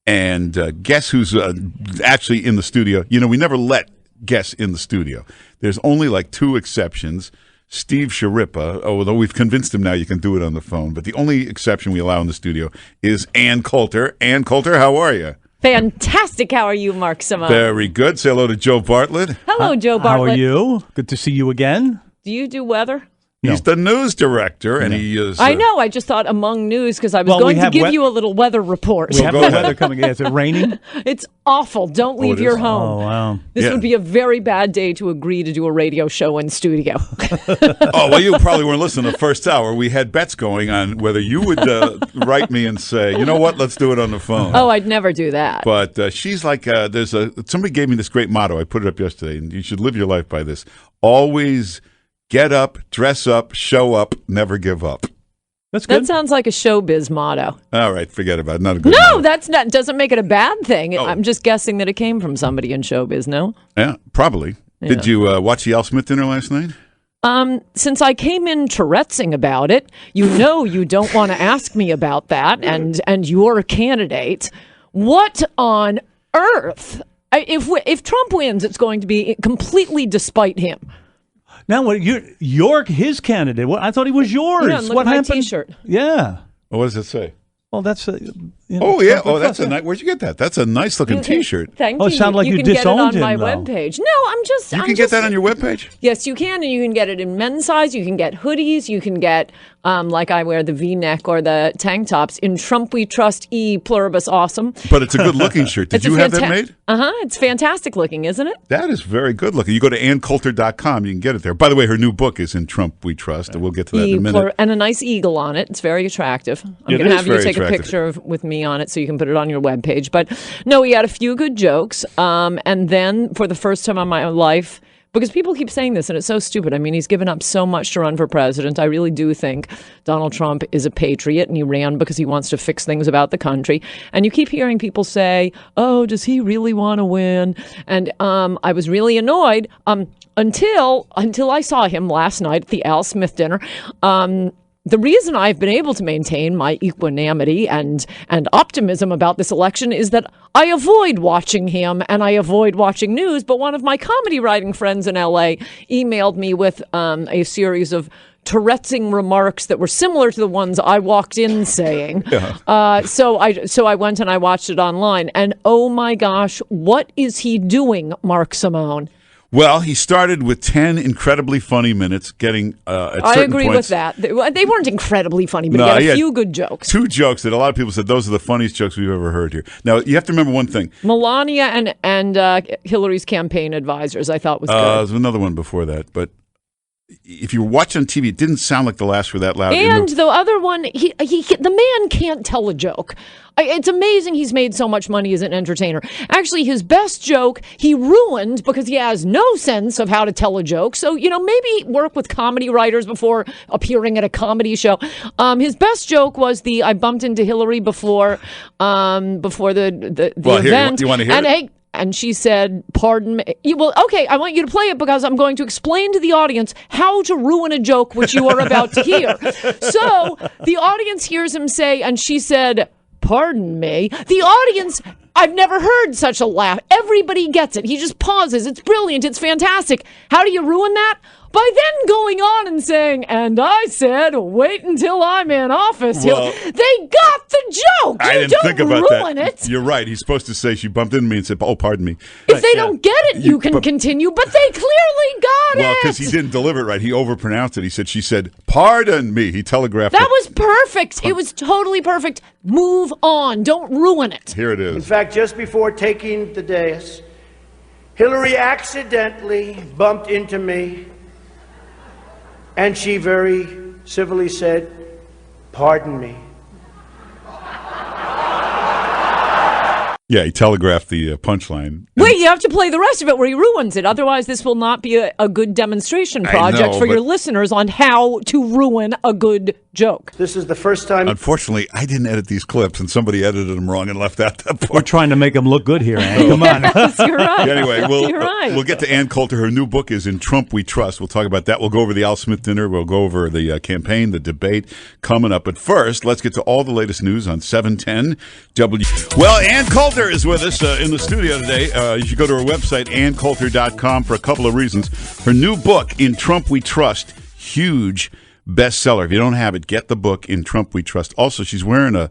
And guess who's actually in the studio? You know, we never let guests in the studio. There's only like 2 exceptions. Steve Sharippa, although we've convinced him now you can do it on the phone, but the only exception we allow in the studio is Ann Coulter. Ann Coulter, how are you? Fantastic. How are you, Mark Simone? Very good. Say hello to Joe Bartlett. Hello, Joe Bartlett. How are you? Good to see you again. Do you do weather? He's the news director, and he is... I know. I just thought among news, because I was going to give you a little weather report. We have the weather coming in. Is it raining? It's awful. Don't leave your home. Oh, wow. This would be a very bad day to agree to do a radio show in studio. Oh, well, you probably weren't listening the first hour. We had bets going on whether you would write me and say, you know what, let's do it on the phone. Oh, I'd never do that. But she's like, somebody gave me this great motto. I put it up yesterday, and you should live your life by this. Always... get up, dress up, show up, never give up. That's good. That sounds like a showbiz motto. All right, forget about it. Not a good No, motto. that's not. Doesn't make it a bad thing. Oh. I'm just guessing that it came from somebody in showbiz. No. Yeah, probably. Yeah. Did you watch the Al Smith dinner last night? Since I came in Tourette'ing about it, you know you don't want to ask me about that, and you're a candidate. What on earth? If Trump wins, it's going to be completely despite him. Now, what? You're his candidate. Well, I thought he was yours. Yeah, look what at my happened? T-shirt. Yeah. What does it say? Well, that's oh yeah. Oh, that's a nice. Where'd you get that? That's a nice looking T-shirt. Thank you. Oh, it sounded like you can get it disowned on my him, though. webpage. No, I'm just. You can get that on your webpage? Yes, you can, and you can get it in men's size. You can get hoodies. You can get, like I wear the V-neck or the tank tops in Trump We Trust E Pluribus Awesome. But it's a good looking shirt. Did you have that made? It's fantastic looking, isn't it? That is very good looking. You go to AnnCoulter.com. You can get it there. By the way, her new book is in Trump We Trust, and we'll get to that in a minute. And a nice eagle on it. It's very attractive. I'm going to have you take a picture with me on it so you can put it on your webpage. But no, he had a few good jokes. And then for the first time in my life, because people keep saying this, and it's so stupid. I mean, he's given up so much to run for president. I really do think Donald Trump is a patriot, and he ran because he wants to fix things about the country. And you keep hearing people say, oh, does he really want to win? And I was really annoyed until I saw him last night at the Al Smith dinner. The reason I've been able to maintain my equanimity and optimism about this election is that I avoid watching him and I avoid watching news. But one of my comedy writing friends in L.A. emailed me with a series of Tourette'ing remarks that were similar to the ones I walked in saying. Yeah. So I went and I watched it online. And oh my gosh, what is he doing, Mark Simone? Well, he started with 10 incredibly funny minutes, getting at certain points. I agree with that. They weren't incredibly funny, but he had a few good jokes. 2 jokes that a lot of people said, those are the funniest jokes we've ever heard here. Now, you have to remember one thing. Melania and Hillary's campaign advisors, I thought was good. There's another one before that, but if you watch on TV, it didn't sound like the laughs were that loud. And the other one, the man can't tell a joke. It's amazing he's made so much money as an entertainer. Actually, his best joke he ruined because he has no sense of how to tell a joke. So, maybe work with comedy writers before appearing at a comedy show. His best joke was I bumped into Hillary before the event. You want to hear it? And she said, pardon me. Well, okay, I want you to play it because I'm going to explain to the audience how to ruin a joke which you are about to hear. So the audience hears him say, and she said, pardon me. The audience, I've never heard such a laugh. Everybody gets it. He just pauses. It's brilliant. It's fantastic. How do you ruin that? By then going on and saying, and I said, wait until I'm in office. Well, they got the joke. I didn't think about ruin that. It. You're right. He's supposed to say she bumped into me and said, oh, pardon me. If they don't get it, you can continue, but they clearly got it. Well, because he didn't deliver it right. He overpronounced it. She said, pardon me. He telegraphed that was perfect. It was totally perfect. Move on. Don't ruin it. Here it is. In fact, just before taking the dais, Hillary accidentally bumped into me. And she very civilly said, pardon me. Yeah, he telegraphed the punchline. Wait, you have to play the rest of it where he ruins it. Otherwise, this will not be a good demonstration project for your listeners on how to ruin a good joke. This is the first time. Unfortunately, I didn't edit these clips, and somebody edited them wrong and left out that part. We're trying to make them look good here, Ann. Come on. Yes, you're right. Anyway, You're right. we'll get to Ann Coulter. Her new book is In Trump We Trust. We'll talk about that. We'll go over the Al Smith dinner. We'll go over the campaign, the debate coming up. But first, let's get to all the latest news on 710 W. Well, Ann Coulter is with us in the studio today. You should go to her website, anncoulter.com, for a couple of reasons. Her new book, In Trump We Trust, huge bestseller. If you don't have it, get the book, In Trump We Trust. Also, she's wearing a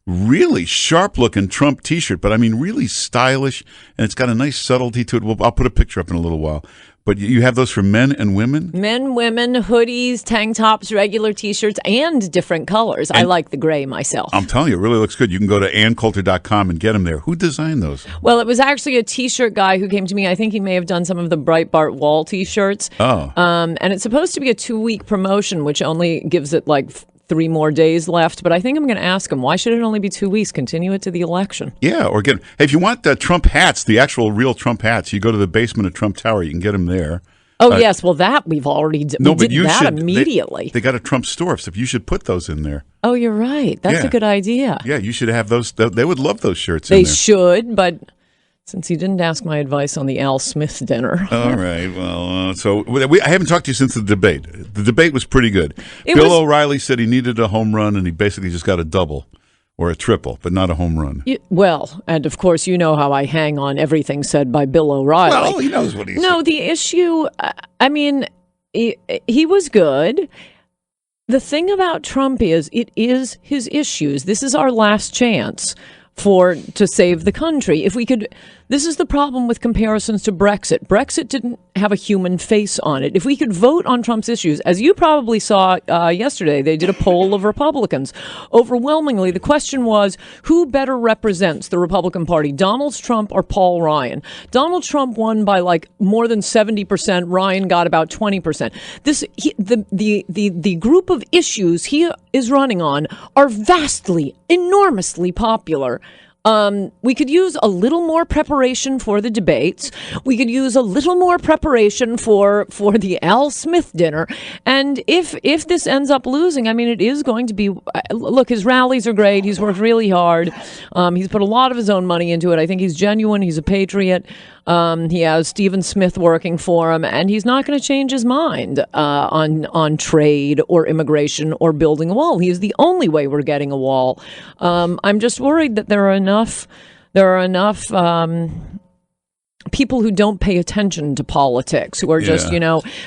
really sharp-looking Trump T-shirt, but I mean really stylish, and it's got a nice subtlety to it. I'll put a picture up in a little while. But you have those for men and women? Men, women, hoodies, tank tops, regular T-shirts, and different colors. I like the gray myself. I'm telling you, it really looks good. You can go to anncoulter.com and get them there. Who designed those? Well, it was actually a T-shirt guy who came to me. I think he may have done some of the Breitbart wall T-shirts. Oh. And it's supposed to be a 2-week promotion, which only gives it like 3 more days left. But I think I'm going to ask him, why should it only be 2 weeks? Continue it to the election. Yeah, or get. Hey, if you want the Trump hats, the actual real Trump hats, you go to the basement of Trump Tower. You can get them there. Oh, yes. Well, that we've already did. No, we but did you that should immediately. They got a Trump store, so you should put those in there. Oh, you're right. That's Yeah. a good idea. Yeah, you should have those. They would love those shirts. They in there. should, but since he didn't ask my advice on the Al Smith dinner. All right. Well, I haven't talked to you since the debate. The debate was pretty good. It Bill was- O'Reilly said he needed a home run, and he basically just got a double or a triple, but not a home run. Well, and of course, you know how I hang on everything said by Bill O'Reilly. Well, he knows what he's No, the issue, I mean, he was good. The thing about Trump is, it is his issues. This is our last chance to save the country. If we could, this is the problem with comparisons to Brexit. Brexit didn't have a human face on it. If we could vote on Trump's issues, as you probably saw yesterday, they did a poll of Republicans. Overwhelmingly, the question was, who better represents the Republican Party, Donald Trump or Paul Ryan? Donald Trump won by like more than 70%. Ryan got about 20%. The group of issues he is running on are vastly, enormously popular. We could use a little more preparation for the debates. We could use a little more preparation for the Al Smith dinner. And if this ends up losing, I mean, it is going to be, look, his rallies are great. He's worked really hard. He's put a lot of his own money into it. I think he's genuine. He's a patriot. He has Stephen Smith working for him, and he's not going to change his mind on trade or immigration or building a wall. He is the only way we're getting a wall. I'm just worried that there are enough people who don't pay attention to politics, who are just,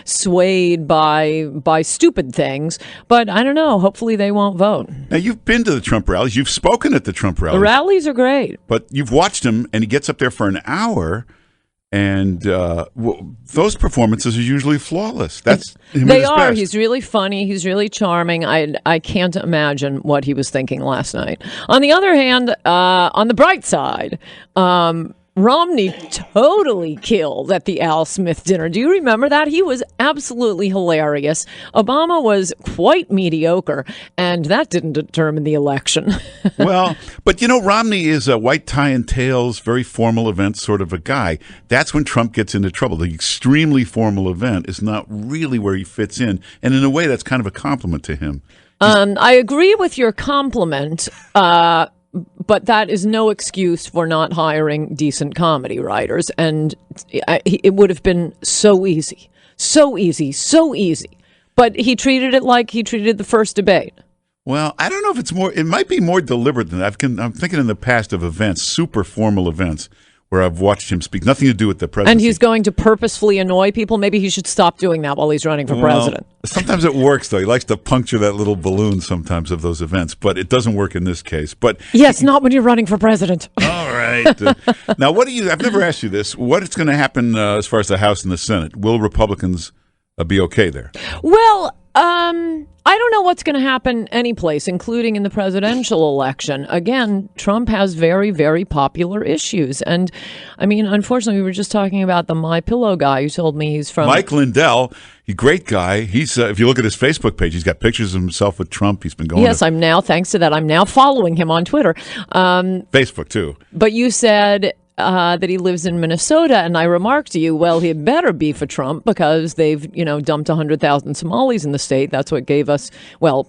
swayed by stupid things. But I don't know. Hopefully they won't vote. Now, you've been to the Trump rallies. You've spoken at the Trump rallies. The rallies are great. But you've watched him, and he gets up there for an hour, and those performances are usually flawless. That's him They at his are. best. He's really funny. He's really charming. I can't imagine what he was thinking last night. On the other hand, on the bright side, Romney totally killed at the Al Smith dinner. Do you remember that? He was absolutely hilarious. Obama was quite mediocre, and that didn't determine the election. Well, but Romney is a white tie and tails, very formal event sort of a guy. That's when Trump gets into trouble. The extremely formal event is not really where he fits in. And in a way, that's kind of a compliment to him. I agree with your compliment, but that is no excuse for not hiring decent comedy writers. And it would have been so easy. But he treated it like he treated the first debate. Well, I don't know if it's more. It might be more deliberate than that. I'm thinking in the past of events, super formal events, where I've watched him speak. Nothing to do with the presidency. And he's going to purposefully annoy people. Maybe he should stop doing that while he's running for president. Sometimes it works, though. He likes to puncture that little balloon sometimes of those events, but it doesn't work in this case. But yes, not when you're running for president. All right. Now, I've never asked you this. What's going to happen as far as the House and the Senate? Will Republicans be okay there? Well, I don't know what's going to happen anyplace, including in the presidential election. Again, Trump has very, very popular issues. And, I mean, unfortunately, we were just talking about the MyPillow guy who told me he's from... Mike Lindell, he's a great guy. He's if you look at his Facebook page, he's got pictures of himself with Trump. He's been going Yes, thanks to that, I'm now following him on Twitter. Facebook, too. But you said... that he lives in Minnesota, and I remarked to you, well, he had better be for Trump because they've, dumped 100,000 Somalis in the state. That's what gave us,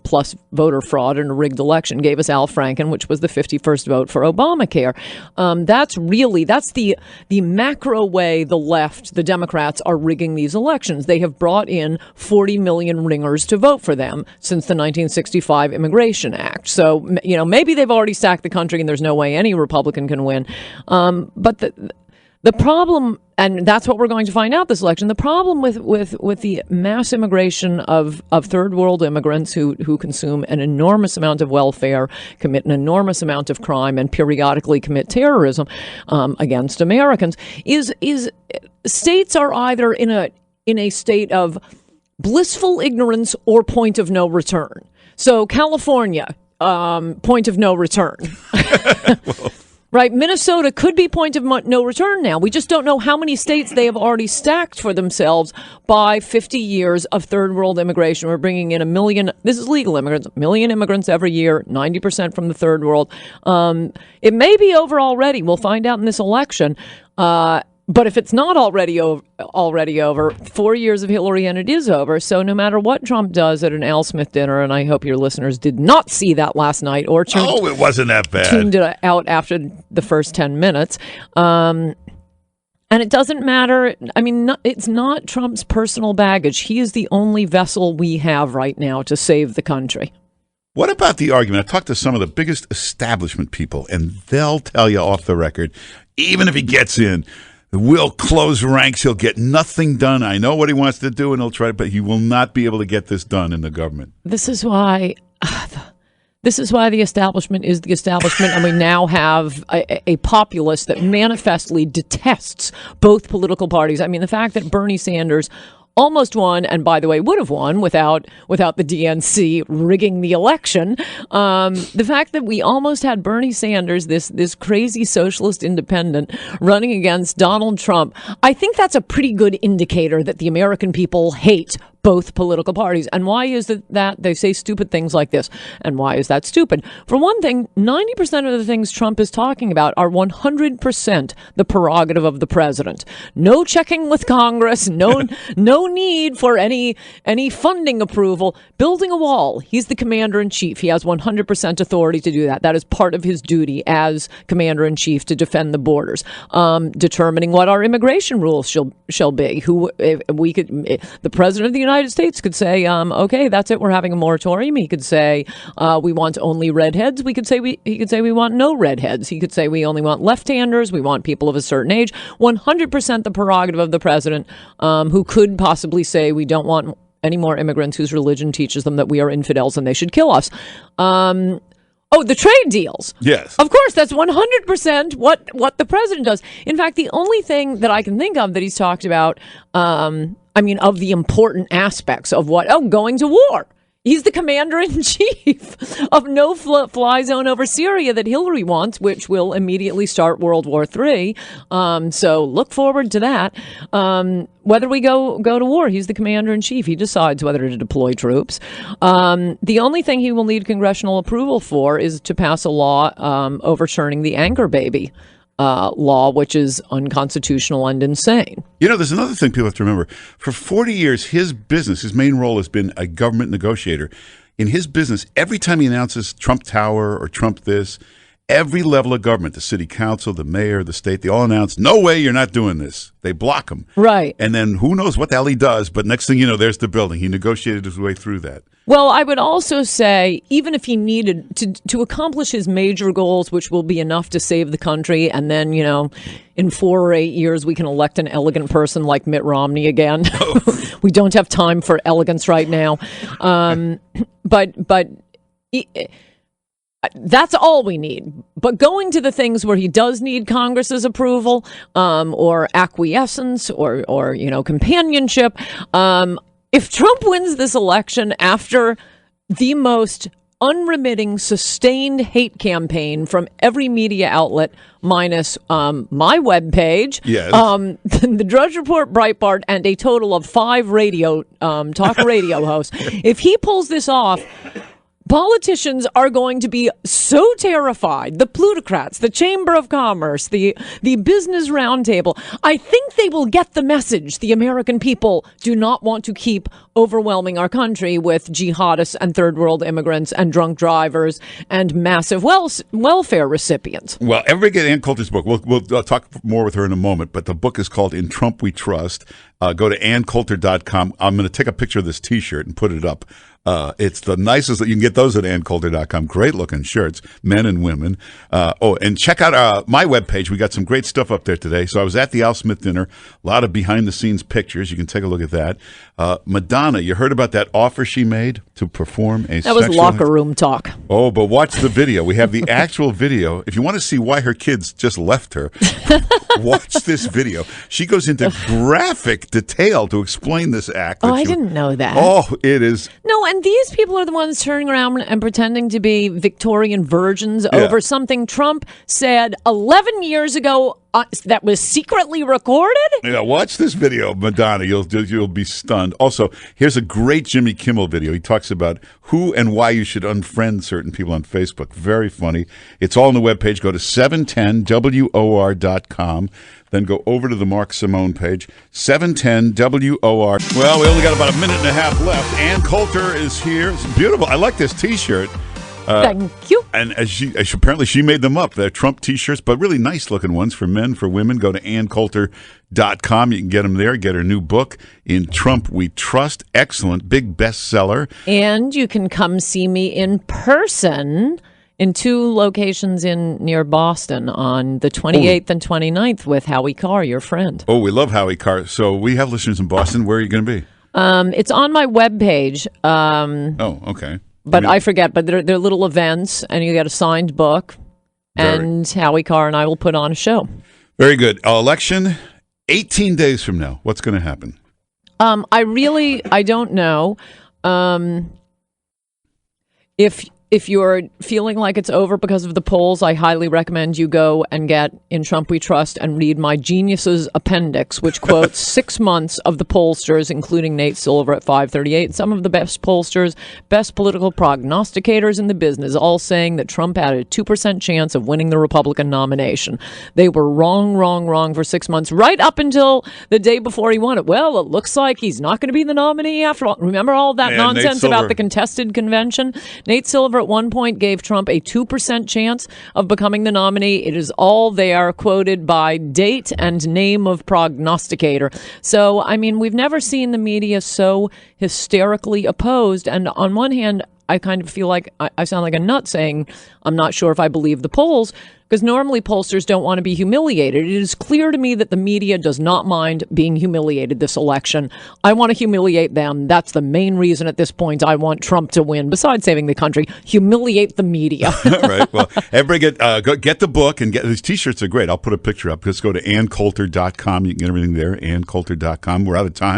plus voter fraud and a rigged election, gave us Al Franken, which was the 51st vote for Obamacare. That's the macro way the left, the Democrats, are rigging these elections. They have brought in 40 million ringers to vote for them since the 1965 Immigration Act. So, maybe they've already stacked the country and there's no way any Republican can win. But the problem, and that's what we're going to find out this election, the problem with the mass immigration of third world immigrants who consume an enormous amount of welfare, commit an enormous amount of crime, and periodically commit terrorism against Americans is states are either in a state of blissful ignorance or point of no return. So California, point of no return. Right. Minnesota could be point of no return now. We just don't know how many states they have already stacked for themselves by 50 years of third world immigration. We're bringing in 1 million. This is legal immigrants, 1 million immigrants every year, 90% from the third world. It may be over already. We'll find out in this election. But if it's not already over, 4 years of Hillary and it is over. So no matter what Trump does at an Al Smith dinner, and I hope your listeners did not see that last night or it wasn't that bad. Tuned it out after the first 10 minutes. And it doesn't matter. I mean, it's not Trump's personal baggage. He is the only vessel we have right now to save the country. What about the argument? I talked to some of the biggest establishment people, and they'll tell you off the record, even if he gets in, we'll close ranks. He'll get nothing done. I know what he wants to do, and he'll try, but he will not be able to get this done in the government. This is why the establishment is the establishment, and we now have a populace that manifestly detests both political parties. I mean, the fact that Bernie Sanders almost won, and by the way, would have won without the DNC rigging the election. The fact that we almost had Bernie Sanders, this crazy socialist independent, running against Donald Trump, I think that's a pretty good indicator that the American people hate both political parties. And why is it that they say stupid things like this? And why is that stupid? For one thing, 90% of the things Trump is talking about are 100% the prerogative of the president. No checking with Congress, no need for any funding approval. Building a wall, he's the commander in chief. He has 100% authority to do that. That is part of his duty as commander in chief, to defend the borders. Determining what our immigration rules shall be. The president of the United States could say, okay, that's it, we're having a moratorium. He could say we want only redheads. He could say we want no redheads. He could say we only want left-handers. We want people of a certain age. 100% the prerogative of the president, who could possibly say we don't want any more immigrants whose religion teaches them that we are infidels and they should kill us. The trade deals. Yes. Of course, that's 100% what the president does. In fact, the only thing that I can think of that he's talked about, of the important aspects of going to war. He's the commander-in-chief of no-fly zone over Syria that Hillary wants, which will immediately start World War III. So look forward to that. Whether we go to war, he's the commander-in-chief. He decides whether to deploy troops. The only thing he will need congressional approval for is to pass a law overturning the anchor baby law, which is unconstitutional and insane. There's another thing people have to remember. For 40 years, his main role has been a government negotiator. In his business, every time he announces Trump Tower or Trump this, every level of government, the city council, the mayor, the state, they all announce, no way, you're not doing this. They block him. Right. And then who knows what the hell he does, but next thing you know, there's the building. He negotiated his way through that. Well, I would also say, even if he needed to accomplish his major goals, which will be enough to save the country, and then, in 4 or 8 years, we can elect an elegant person like Mitt Romney again. We don't have time for elegance right now. That's all we need. But going to the things where he does need Congress's approval, or acquiescence, or companionship, if Trump wins this election after the most unremitting, sustained hate campaign from every media outlet, minus my webpage, yes. The Drudge Report, Breitbart, and a total of 5 talk radio hosts, if he pulls this off, politicians are going to be so terrified. The plutocrats, the Chamber of Commerce, the Business Roundtable. I think they will get the message. The American people do not want to keep overwhelming our country with jihadists and third world immigrants and drunk drivers and massive welfare recipients. Well, everybody get Ann Coulter's book. We'll talk more with her in a moment, but the book is called In Trump We Trust. Go to AnnCoulter.com. I'm going to take a picture of this T-shirt and put it up. It's the nicest. You can get those at AnnCoulter.com. Great looking shirts, men and women. And check out my webpage. We got some great stuff up there today. So I was at the Al Smith dinner. A lot of behind the scenes pictures. You can take a look at that. Madonna, you heard about that offer she made to perform a That was locker room talk. Oh, but watch the video. We have the actual video. If you want to see why her kids just left her, watch this video. She goes into graphic detail to explain this act. I didn't know that. Oh, it is. No, and these people are the ones turning around and pretending to be Victorian virgins over something Trump said 11 years ago that was secretly recorded. Yeah, watch this video, Madonna. You'll be stunned. Also, here's a great Jimmy Kimmel video. He talks about who and why you should unfriend certain people on Facebook. Very funny. It's all on the webpage. Go to 710WOR.com. Then go over to the Mark Simone page, 710WOR. Well, we only got about a minute and a half left. Ann Coulter is here. It's beautiful. I like this T-shirt. Thank you. And apparently she made them up. They're Trump T-shirts, but really nice looking ones for men, for women. Go to AnnCoulter.com. You can get them there. Get her new book, In Trump We Trust. Excellent. Big bestseller. And you can come see me in person in 2 locations near Boston on the 28th and 29th with Howie Carr, your friend. Oh, we love Howie Carr. So we have listeners in Boston. Where are you going to be? It's on my webpage. Oh, okay. But I forget. But they're little events, and you get a signed book, and Howie Carr and I will put on a show. Very good. Election 18 days from now. What's going to happen? I don't know. If you're feeling like it's over because of the polls, I highly recommend you go and get In Trump We Trust and read my Geniuses Appendix, which quotes 6 months of the pollsters, including Nate Silver at 538, some of the best pollsters, best political prognosticators in the business, all saying that Trump had a 2% chance of winning the Republican nomination. They were wrong for 6 months, right up until the day before he won it. Well, it looks like he's not going to be the nominee after all. Remember all that nonsense about the contested convention? Nate Silver at one point gave Trump a 2% chance of becoming the nominee. It is all there, quoted by date and name of prognosticator. So, I mean, we've never seen the media so hysterically opposed. And on one hand, I kind of feel like I sound like a nut saying I'm not sure if I believe the polls, because normally pollsters don't want to be humiliated. It is clear to me that the media does not mind being humiliated this election. I want to humiliate them. That's the main reason at this point I want Trump to win, besides saving the country. Humiliate the media. Right. Well, everybody get the book and get these T-shirts are great. I'll put a picture up. Just go to AnnCoulter.com. You can get everything there, AnnCoulter.com. We're out of time.